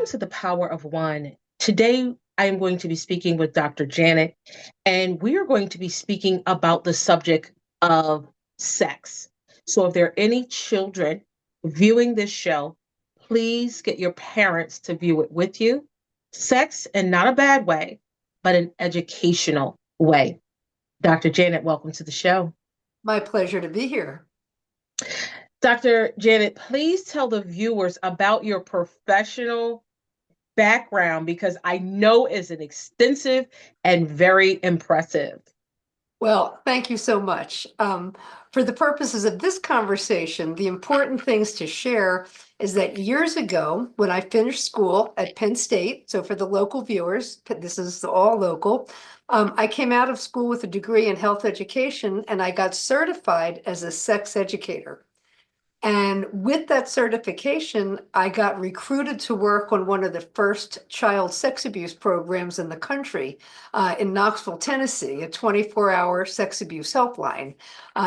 Welcome to the Power of One. Today, I am going to be speaking with Dr. Janet, and we are going to be speaking about the subject of sex. So, if there are any children viewing this show, please get your parents to view it with you. Sex in not a bad way, but an educational way. Dr. Janet, welcome to the show. My pleasure to be here. Dr. Janet, please tell the viewers about your professional background because I know it's an extensive and very impressive. Well, thank you so much. For the purposes of this conversation, the important things to share is that years ago, when I finished school at Penn State, so for the local viewers, this is all local, I came out of school with a degree in health education and I got certified as a sex educator. And with that certification, I got recruited to work on one of the first child sex abuse programs in the country in Knoxville, Tennessee, a 24-hour sex abuse helpline.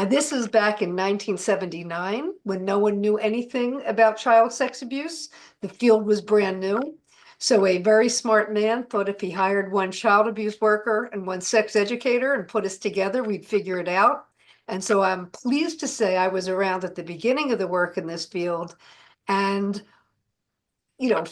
This is back in 1979 when no one knew anything about child sex abuse. The field was brand new. So a very smart man thought if he hired one child abuse worker and one sex educator and put us together, we'd figure it out. And so I'm pleased to say I was around at the beginning of the work in this field. And,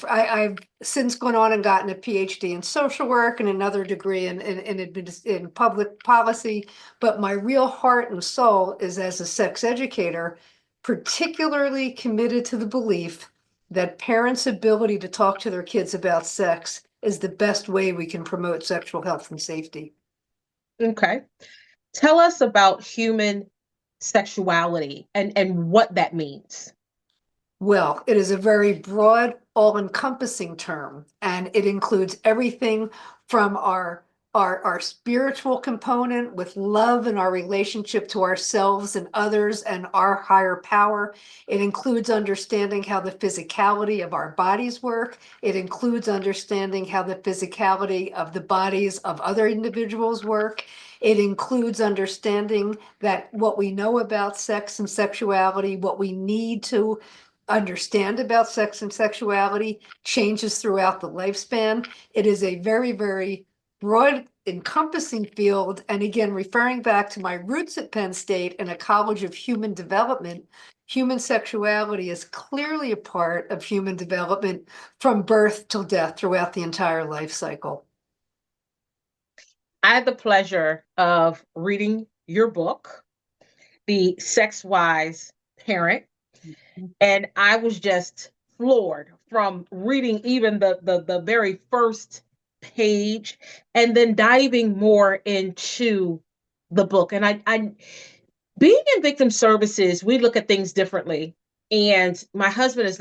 I've since gone on and gotten a PhD in social work and another degree in public policy. But my real heart and soul is as a sex educator, particularly committed to the belief that parents' ability to talk to their kids about sex is the best way we can promote sexual health and safety. Okay. Tell us about human sexuality and what that means. Well, it is a very broad, all-encompassing term, and it includes everything from our spiritual component with love and our relationship to ourselves and others and our higher power. It includes understanding how the physicality of our bodies work. It includes understanding how the physicality of the bodies of other individuals work. It includes understanding that what we know about sex and sexuality, what we need to understand about sex and sexuality changes throughout the lifespan. It is a very, very broad, encompassing field. And again, referring back to my roots at Penn State and a college of human development, human sexuality is clearly a part of human development from birth till death throughout the entire life cycle. I had the pleasure of reading your book, The Sex Wise Parent, and I was just floored from reading even the very first page and then diving more into the book. And I being in victim services, we look at things differently. And my husband is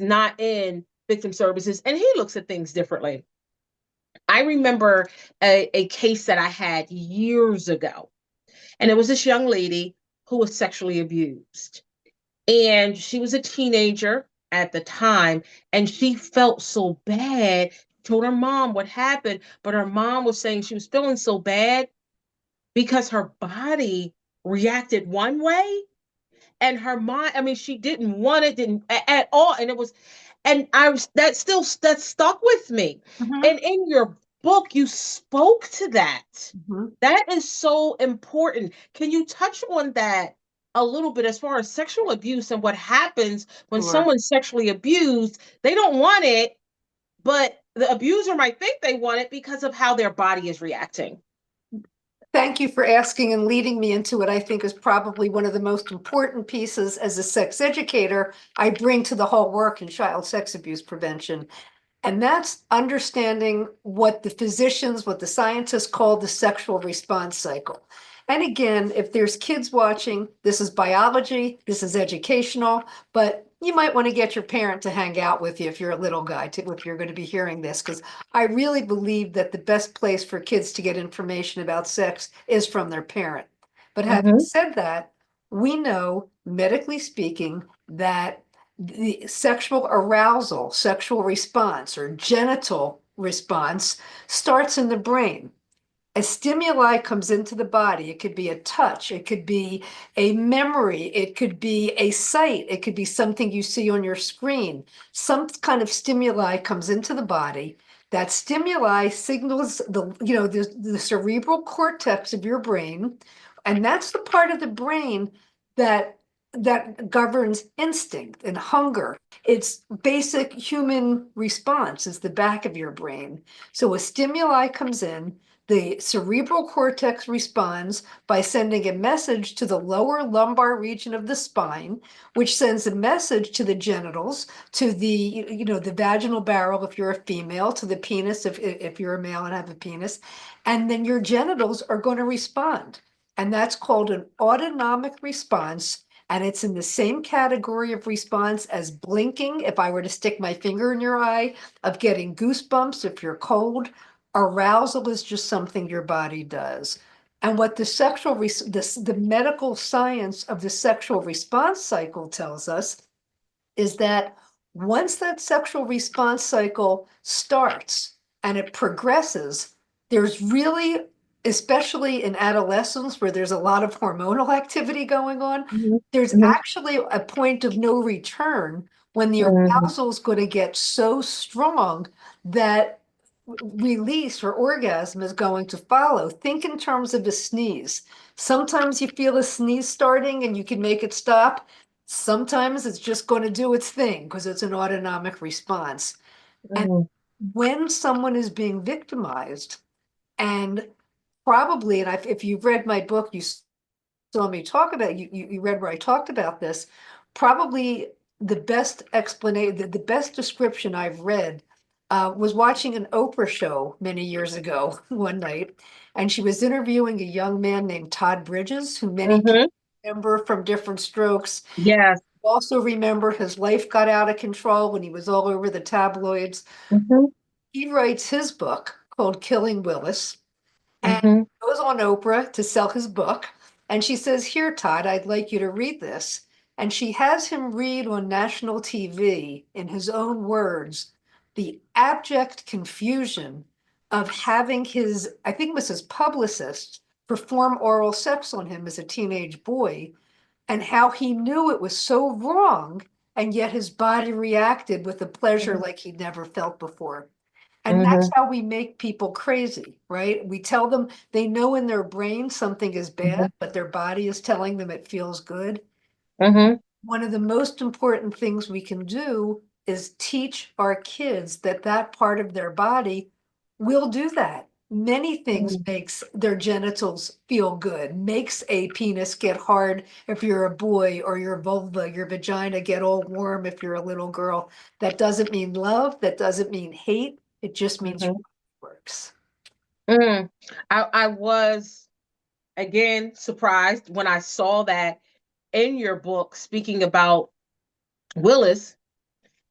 not in victim services, and he looks at things differently. I remember a case that I had years ago, and it was this young lady who was sexually abused. And she was a teenager at the time, and she felt so bad. Told her mom what happened, but her mom was saying she was feeling so bad because her body reacted one way, and her mind, I mean, she didn't want it, didn't at all. And it was, and I was that stuck with me. Mhm. And in your book, you spoke to that. Mhm. That is so important. Can you touch on that a little bit as far as sexual abuse and what happens when Sure. someone's sexually abused? They don't want it, but the abuser might think they want it because of how their body is reacting. Thank you for asking and leading me into what I think is probably one of the most important pieces as a sex educator I bring to the whole work in child sex abuse prevention. And that's understanding what the physicians, what the scientists call the sexual response cycle. And again, if there's kids watching, this is biology, this is educational, but you might want to get your parent to hang out with you if you're a little guy, if you're going to be hearing this, because I really believe that the best place for kids to get information about sex is from their parent. But having Mhm. said that, we know, medically speaking, that the sexual arousal, sexual response, or genital response starts in the brain. a stimuli comes into the body. It could be a touch, it could be a memory, it could be a sight, it could be something you see on your screen. Some kind of stimuli comes into the body. That stimuli signals the cerebral cortex of your brain, and that's the part of the brain that that governs instinct and hunger. It's basic human response is the back of your brain. So a stimuli comes in, the cerebral cortex responds by sending a message to the lower lumbar region of the spine, which sends a message to the genitals, to the vaginal barrel if you're a female, to the penis if you're a male and have a penis, and then your genitals are going to respond. And that's called an autonomic response. And it's in the same category of response as blinking, if I were to stick my finger in your eye, of getting goosebumps if you're cold. Arousal is just something your body does. And what the medical science of the sexual response cycle tells us is that once that sexual response cycle starts and it progresses, there's really, especially in adolescence where there's a lot of hormonal activity going on, Mhm. there's Mhm. actually a point of no return when the Mhm. arousal is going to get so strong that release or orgasm is going to follow. Think in terms of a sneeze. Sometimes you feel a sneeze starting and you can make it stop. Sometimes it's just going to do its thing because it's an autonomic response. And Mhm. when someone is being victimized, and probably, and if you've read my book, you saw me talk about you read where I talked about this. Probably the best explanation, the best description I've read was watching an Oprah show many years ago one night, and she was interviewing a young man named Todd Bridges, who many people Mhm. remember from Different Strokes. Yes. Also remember his life got out of control when he was all over the tabloids. Mhm. He writes his book called Killing Willis and Mhm. goes on Oprah to sell his book. And she says, "Here, Todd, I'd like you to read this." And she has him read on national TV in his own words the abject confusion of having his, I think it was his publicist, perform oral sex on him as a teenage boy, and how he knew it was so wrong, and yet his body reacted with a pleasure like he'd never felt before. And that's Mhm. how we make people crazy, right? We tell them they know in their brain something is bad, Mhm. but their body is telling them it feels good. Mhm. One of the most important things we can do is teach our kids that that part of their body will do that. Many things Mhm. makes their genitals feel good, makes a penis get hard if you're a boy, or your vulva, your vagina get all warm if you're a little girl. That doesn't mean love, that doesn't mean hate. It just means your Mhm. body works. Mm. I was again surprised when I saw that in your book speaking about Willis.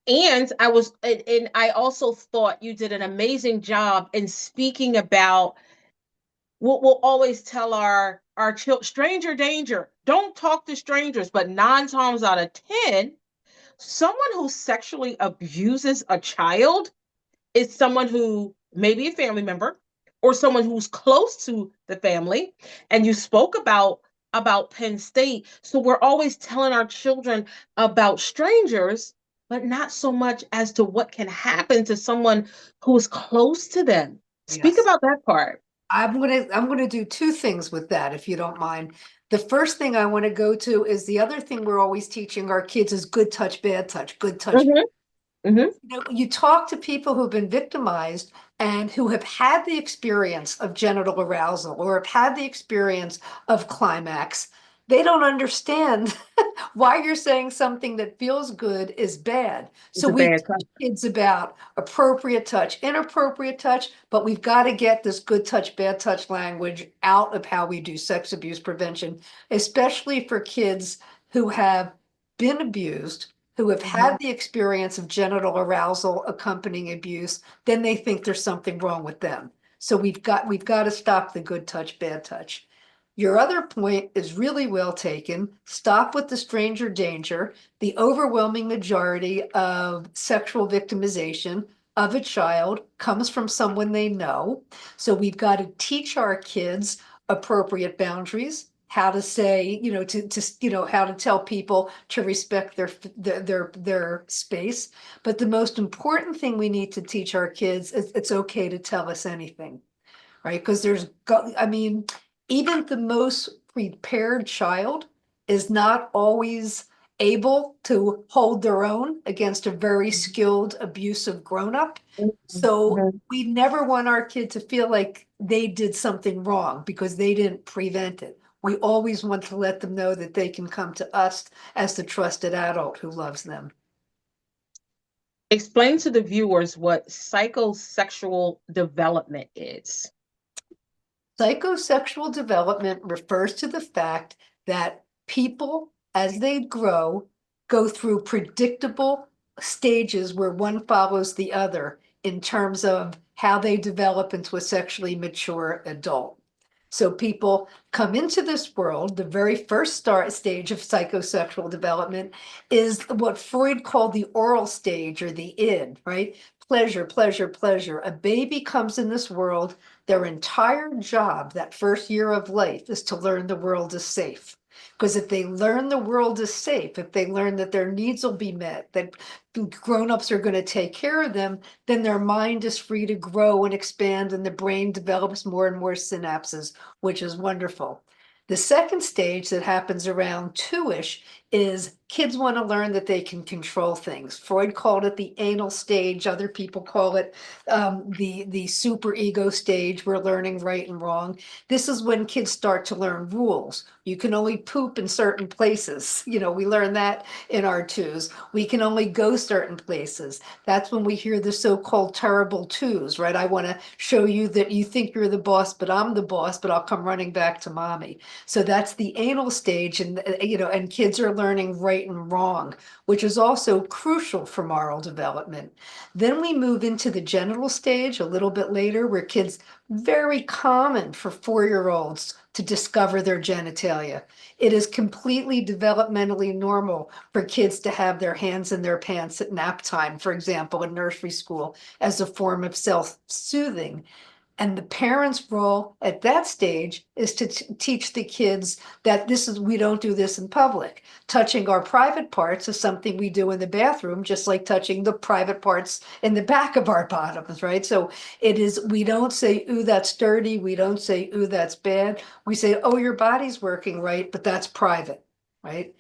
And I also thought you did an amazing job in speaking about what we'll always tell our children: stranger danger. Don't talk to strangers. But 9 times out of 10, someone who sexually abuses a child is someone who may be a family member or someone who's close to the family. And you spoke about Penn State. So we're always telling our children about strangers, but not so much as to what can happen to someone who is close to them. Speak Yes. about that part. I'm gonna do two things with that, if you don't mind. The first thing I want to go to is the other thing we're always teaching our kids is good touch, bad touch, good touch. Mm-hmm. Mm-hmm. You talk to people who've been victimized and who have had the experience of genital arousal or have had the experience of climax. They don't understand why you're saying something that feels good is bad. It's So a we bad teach touch. kids about appropriate touch, inappropriate touch, but we've got to get this good touch, bad touch language out of how we do sex abuse prevention, especially for kids who have been abused, who have Mm-hmm. had the experience of genital arousal accompanying abuse. Then they think there's something wrong with them. So we've got to stop the good touch, bad touch. Your other point is really well taken. Stop with the stranger danger. The overwhelming majority of sexual victimization of a child comes from someone they know. So we've got to teach our kids appropriate boundaries, how to say, how to tell people to respect their space. But the most important thing we need to teach our kids is it's okay to tell us anything, right? Because I mean, even the most prepared child is not always able to hold their own against a very skilled, abusive grown-up. So Mhm. we never want our kid to feel like they did something wrong because they didn't prevent it. We always want to let them know that they can come to us as the trusted adult who loves them. Explain to the viewers what psychosexual development is. Psychosexual development refers to the fact that people, as they grow, go through predictable stages where one follows the other in terms of how they develop into a sexually mature adult. So people come into this world, the very first stage of psychosexual development is what Freud called the oral stage or the id, right? Pleasure, pleasure, pleasure. A baby comes in this world, their entire job, that first year of life, is to learn the world is safe. Because if they learn the world is safe, if they learn that their needs will be met, that grown-ups are going to take care of them, then their mind is free to grow and expand and the brain develops more and more synapses, which is wonderful. The second stage that happens around two-ish is kids want to learn that they can control things. Freud called it the anal stage. Other people call it the super ego stage. We're learning right and wrong. This is when kids start to learn rules. You can only poop in certain places. We learn that in our twos. We can only go certain places. That's when we hear the so-called terrible twos, right? I want to show you that you think you're the boss, but I'm the boss, but I'll come running back to mommy. So that's the anal stage, and kids are learning right and wrong, which is also crucial for moral development. Then we move into the genital stage a little bit later, where kids, very common for 4-year-olds to discover their genitalia. It is completely developmentally normal for kids to have their hands in their pants at nap time, for example, in nursery school, as a form of self-soothing. And the parents' role at that stage is to teach the kids that we don't do this in public. Touching our private parts is something we do in the bathroom, just like touching the private parts in the back of our bottoms, right? So we don't say, ooh, that's dirty. We don't say, ooh, that's bad. We say, oh, your body's working right, but that's private, right?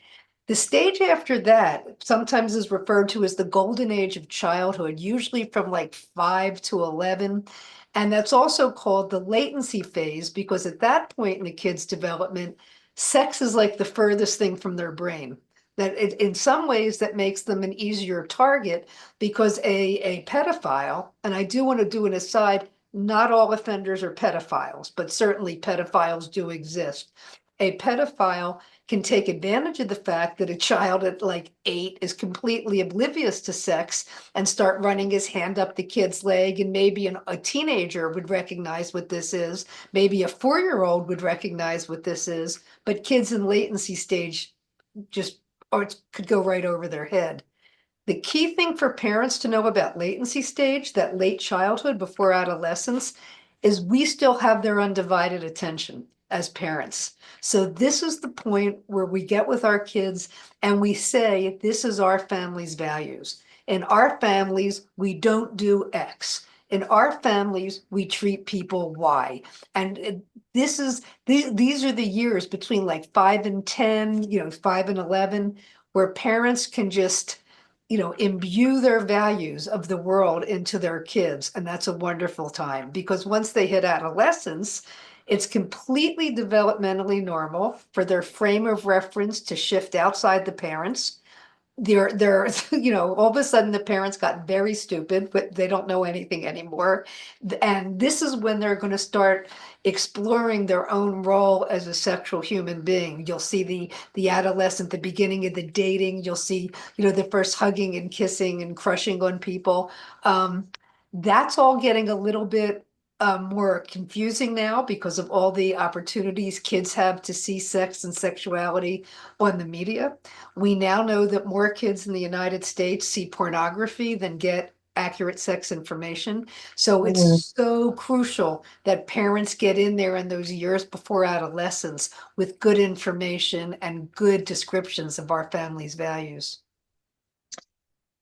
The stage after that sometimes is referred to as the golden age of childhood, usually from like 5 to 11. And that's also called the latency phase because at that point in the kid's development, sex is like the furthest thing from their brain. In some ways, that makes them an easier target because a pedophile, and I do want to do an aside, not all offenders are pedophiles, but certainly pedophiles do exist. A pedophile can take advantage of the fact that a child at like 8 is completely oblivious to sex and start running his hand up the kid's leg. And maybe a teenager would recognize what this is. Maybe a 4-year-old would recognize what this is. But kids in latency stage just, or it could go right over their head. The key thing for parents to know about latency stage, that late childhood before adolescence, is we still have their undivided attention as parents. So this is the point where we get with our kids and we say, this is our family's values. In our families, we don't do X. In our families, we treat people Y. And these are the years between like 5 and 10, 5 and 11, where parents can just imbue their values of the world into their kids. And that's a wonderful time because once they hit adolescence, it's completely developmentally normal for their frame of reference to shift outside the parents. They're all of a sudden the parents got very stupid, but they don't know anything anymore. And this is when they're going to start exploring their own role as a sexual human being. You'll see the adolescent, the beginning of the dating. You'll see, the first hugging and kissing and crushing on people. That's all getting a little bit more confusing now because of all the opportunities kids have to see sex and sexuality on the media. We now know that more kids in the United States see pornography than get accurate sex information. So Mhm. it's so crucial that parents get in there in those years before adolescence with good information and good descriptions of our family's values.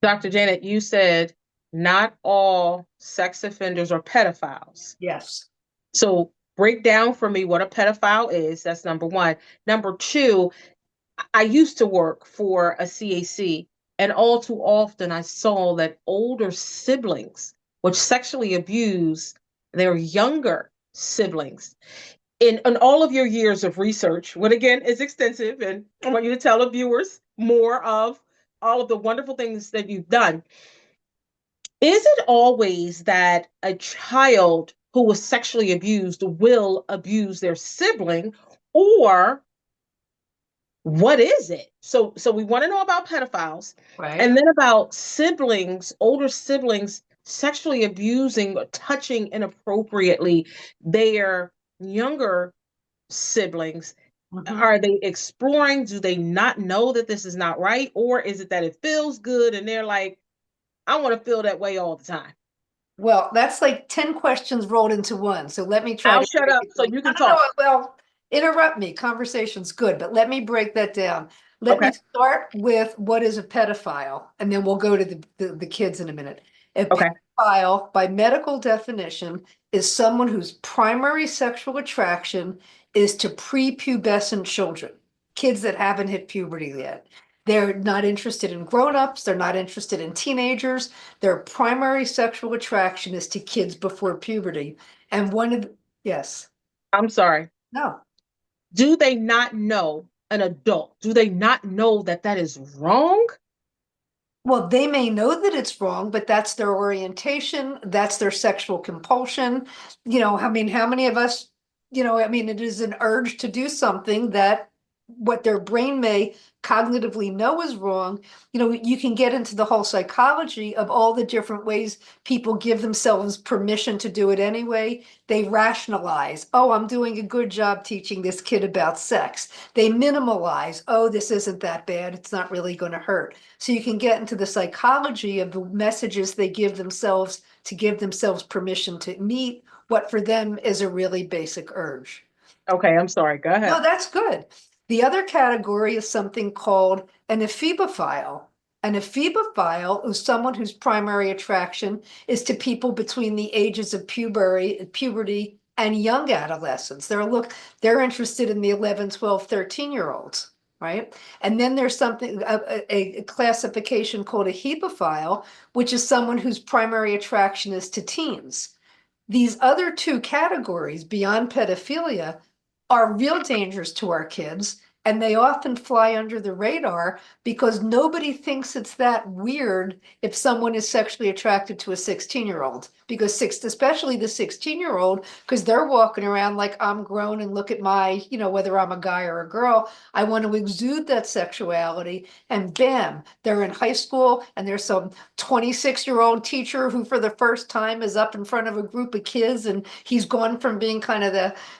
Dr. Janet, you said not all sex offenders are pedophiles. Yes. So break down for me what a pedophile is. That's number one. Number two, I used to work for a CAC, and all too often I saw that older siblings would sexually abuse their younger siblings. In all of your years of research, what again is extensive, and I want you to tell the viewers more of all of the wonderful things that you've done. Is it always that a child who was sexually abused will abuse their sibling, or what is it? So we want to know about pedophiles, Right. and then about siblings, older siblings sexually abusing or touching inappropriately their younger siblings. Mhm. Are they exploring? Do they not know that this is not right? Or is it that it feels good and they're like, I want to feel that way all the time? Well, that's like 10 questions rolled into one. So let me try I'll to shut break up it so down. you No, can no, no. talk. Well, interrupt me. Conversation's good, but let me break that down. Let Okay. me start with what is a pedophile, and then we'll go to the kids in a minute. A Okay. pedophile, by medical definition, is someone whose primary sexual attraction is to prepubescent children, kids that haven't hit puberty yet. They're not interested in grown-ups, they're not interested in teenagers. Their primary sexual attraction is to kids before puberty. And one of the, yes, I'm sorry. no. Do they not know, an adult? Do they not know that that is wrong? Well, they may know that it's wrong, but that's their orientation, that's their sexual compulsion. I mean, how many of us, I mean, it is an urge to do something that what their brain may cognitively know is wrong. You can get into the whole psychology of all the different ways people give themselves permission to do it anyway. They rationalize, oh, I'm doing a good job teaching this kid about sex. They minimalize, oh, this isn't that bad. It's not really going to hurt. So you can get into the psychology of the messages they give themselves to give themselves permission to meet what for them is a really basic urge. Okay, I'm sorry. Go No, ahead. that's good. The other category is something called an ephebophile. An ephebophile is someone whose primary attraction is to people between the ages of puberty and young adolescents. They're interested in the 11, 12, 13-year olds, right? And then there's a classification called a hebophile, which is someone whose primary attraction is to teens. These other two categories beyond pedophilia are real dangers to our kids, and they often fly under the radar because nobody thinks it's that weird if someone is sexually attracted to a 16-year-old. Because especially the 16-year-old, because they're walking around like I'm grown and look at my, whether I'm a guy or a girl, I want to exude that sexuality. And bam, they're in high school and there's some 26-year-old teacher who for the first time is up in front of a group of kids, and he's gone from being kind of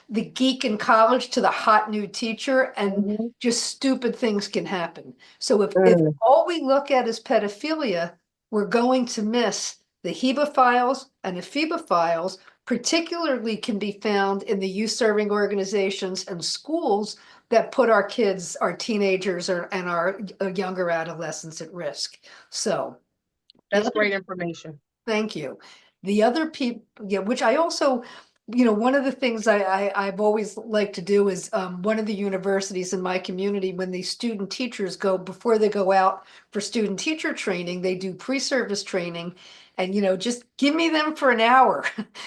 the geek in college to the hot new teacher, and Mhm. just stupid things can happen. So if Mm. all we look at is pedophilia, we're going to miss the hebophiles and ephebophiles, particularly can be found in the youth serving organizations and schools that put our kids, our teenagers, and our younger adolescents at risk. So the That's other great information. Thank you. The other people, yeah, which I also, one of the things I've always liked to do is one of the universities in my community, when the student teachers go, before they go out for student teacher training, they do pre-service training. And, just give me them for an hour.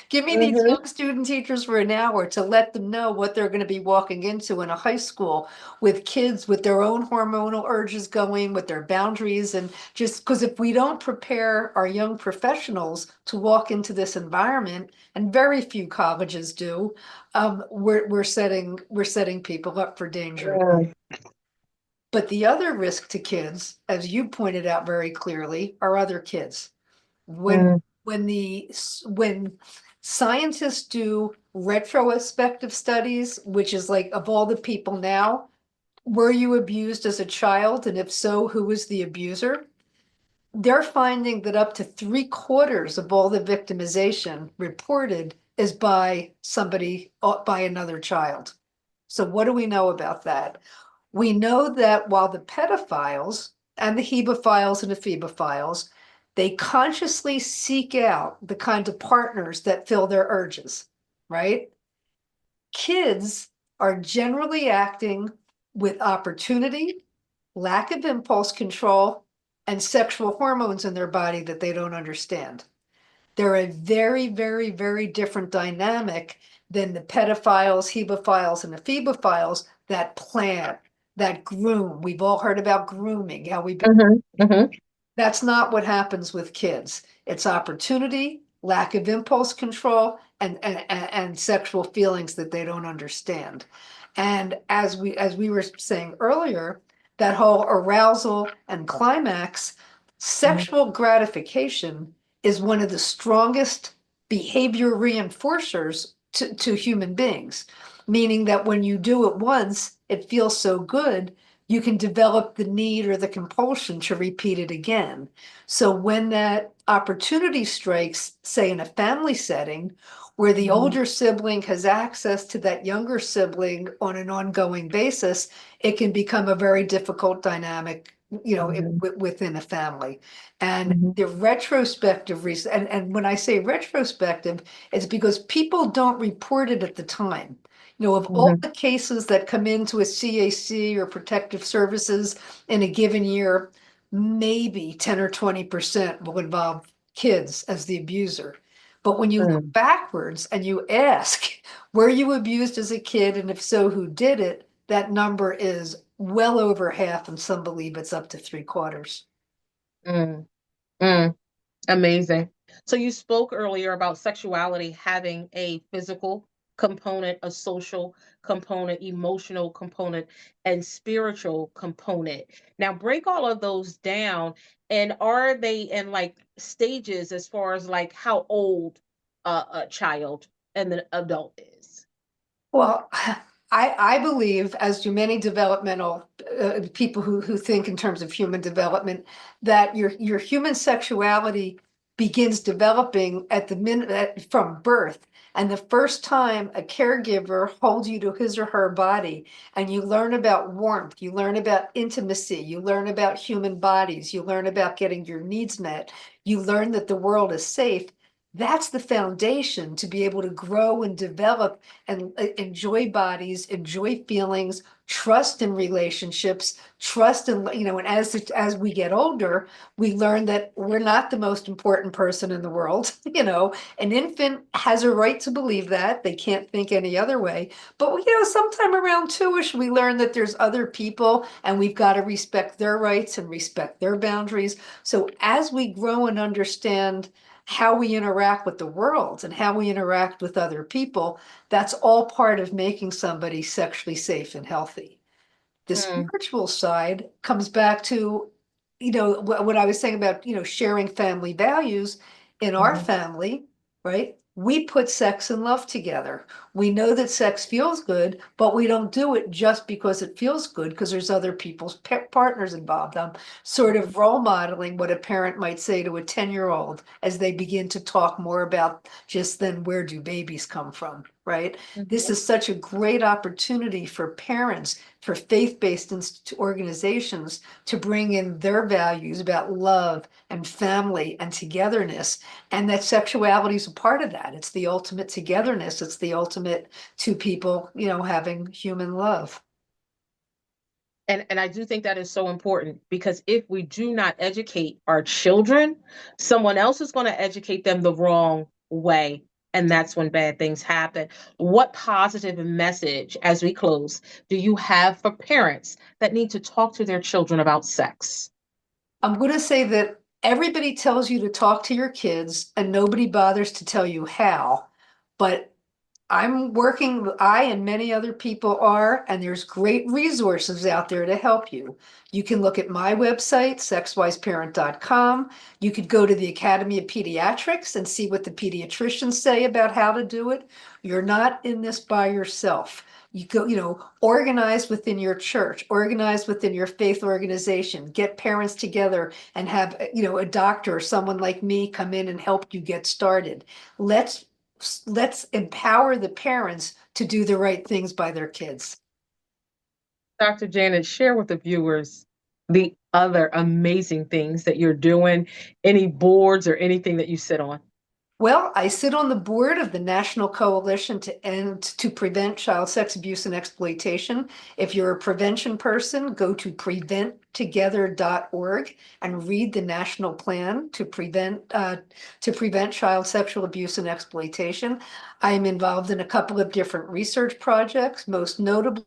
Give me these Hmm. young student teachers for an hour to let them know what they're going to be walking into in a high school with kids with their own hormonal urges going, with their boundaries, and just because if we don't prepare our young professionals to walk into this environment, and very few colleges do, we're setting people up for danger. Mm. But the other risk to kids, as you pointed out very clearly, are other kids. When Mm. when scientists do retrospective studies, which is like of all the people now, were you abused as a child? And if so, who was the abuser? they're finding that up to 3/4 of all the victimization reported is by somebody, by another child. So what do we know about that? We know that while the pedophiles and the hebephiles and the phebophiles, they consciously seek out the kind of partners that fill their urges, right? Kids are generally acting with opportunity, lack of impulse control, and sexual hormones in their body that they don't understand. They're a very, very, very different dynamic than the pedophiles, hebephiles, and the phebophiles that plan, that groom. We've all heard about grooming, how we Hmm. Hmm. that's not what happens with kids. It's opportunity, lack of impulse control, and sexual feelings that they don't understand. And as we were saying earlier, that whole arousal and climax, sexual gratification is one of the strongest behavior reinforcers to human beings, meaning that when you do it once, it feels so good you can develop the need or the compulsion to repeat it again. So when that opportunity strikes, say in a family setting, where the older sibling has access to that younger sibling on an ongoing basis, it can become a very difficult dynamic, Hmm. within a family. And Hmm. the retrospective reason, and when I say retrospective, it's because people don't report it at the time. Of all Hmm. the cases that come into a CAC or protective services in a given year, maybe 10 or 20% will involve kids as the abuser. But when you look Hmm. backwards and you ask, were you abused as a kid? And if so, who did it? That number is well over half, and some believe it's up to 3/4. Mm. Mm. Amazing. So you spoke earlier about sexuality having a physical component, a social component, emotional component, and spiritual component. Now break all of those down, and are they in like stages as far as like how old a child and the adult is? Well, I believe, as do many developmental people who think in terms of human development, that your human sexuality begins developing at the minute from birth. And the first time a caregiver holds you to his or her body and you learn about warmth, you learn about intimacy, you learn about human bodies, you learn about getting your needs met, you learn that the world is safe. That's the foundation to be able to grow and develop and enjoy bodies, enjoy feelings, trust in relationships, trust in, and as we get older, we learn that we're not the most important person in the world. An infant has a right to believe that. They can't think any other way. But sometime around two-ish, we learn that there's other people and we've got to respect their rights and respect their boundaries. So as we grow and understand how we interact with the world and how we interact with other people, that's all part of making somebody sexually safe and healthy. The Mm. spiritual side comes back to, what I was saying about, sharing family values in our Hmm. family, right? We put sex and love together. We know that sex feels good, but we don't do it just because it feels good, because there's other people's partners involved. I'm sort of role modeling what a parent might say to a 10-year-old as they begin to talk more about just then where do babies come from, right? This Hmm. is such a great opportunity for parents, for faith-based organizations to bring in their values about love and family and togetherness, and that sexuality is a part of that. It's the ultimate togetherness. It's the ultimate two people, having human love. And I do think that is so important because if we do not educate our children, someone else is going to educate them the wrong way. And that's when bad things happen. What positive message, as we close, do you have for parents that need to talk to their children about sex? I'm going to say that everybody tells you to talk to your kids and nobody bothers to tell you how, but I and many other people are, and there's great resources out there to help you. You can look at my website, sexwiseparent.com. You could go to the Academy of Pediatrics and see what the pediatricians say about how to do it. You're not in this by yourself. You go, organize within your church, organize within your faith organization, get parents together and have, a doctor or someone like me come in and help you get started. Let's empower the parents to do the right things by their kids. Dr. Janet, share with the viewers the other amazing things that you're doing, any boards or anything that you sit on. Well, I sit on the board of the National Coalition to Prevent Child Sex Abuse and Exploitation. If you're a prevention person, go to preventtogether.org and read the national plan to prevent child sexual abuse and exploitation. I am involved in a couple of different research projects, most notably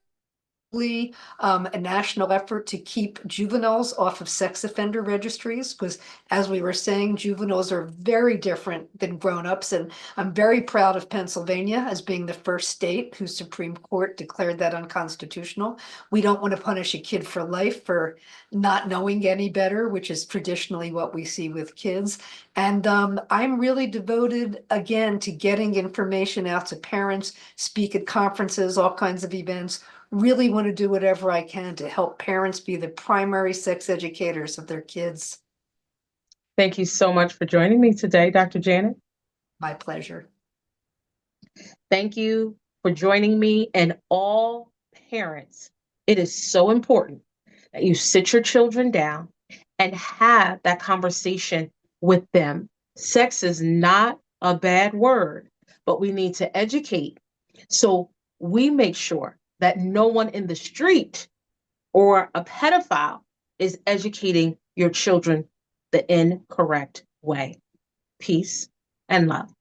a national effort to keep juveniles off of sex offender registries, because as we were saying, juveniles are very different than grown-ups. And I'm very proud of Pennsylvania as being the first state whose Supreme Court declared that unconstitutional. We don't want to punish a kid for life for not knowing any better, which is traditionally what we see with kids. And I'm really devoted, again, to getting information out to parents, speak at conferences, all kinds of events. Really want to do whatever I can to help parents be the primary sex educators of their kids. Thank you so much for joining me today, Dr. Janet. My pleasure. Thank you for joining me, and all parents. It is so important that you sit your children down and have that conversation with them. Sex is not a bad word, but we need to educate. So we make sure that no one in the street or a pedophile is educating your children the incorrect way. Peace and love.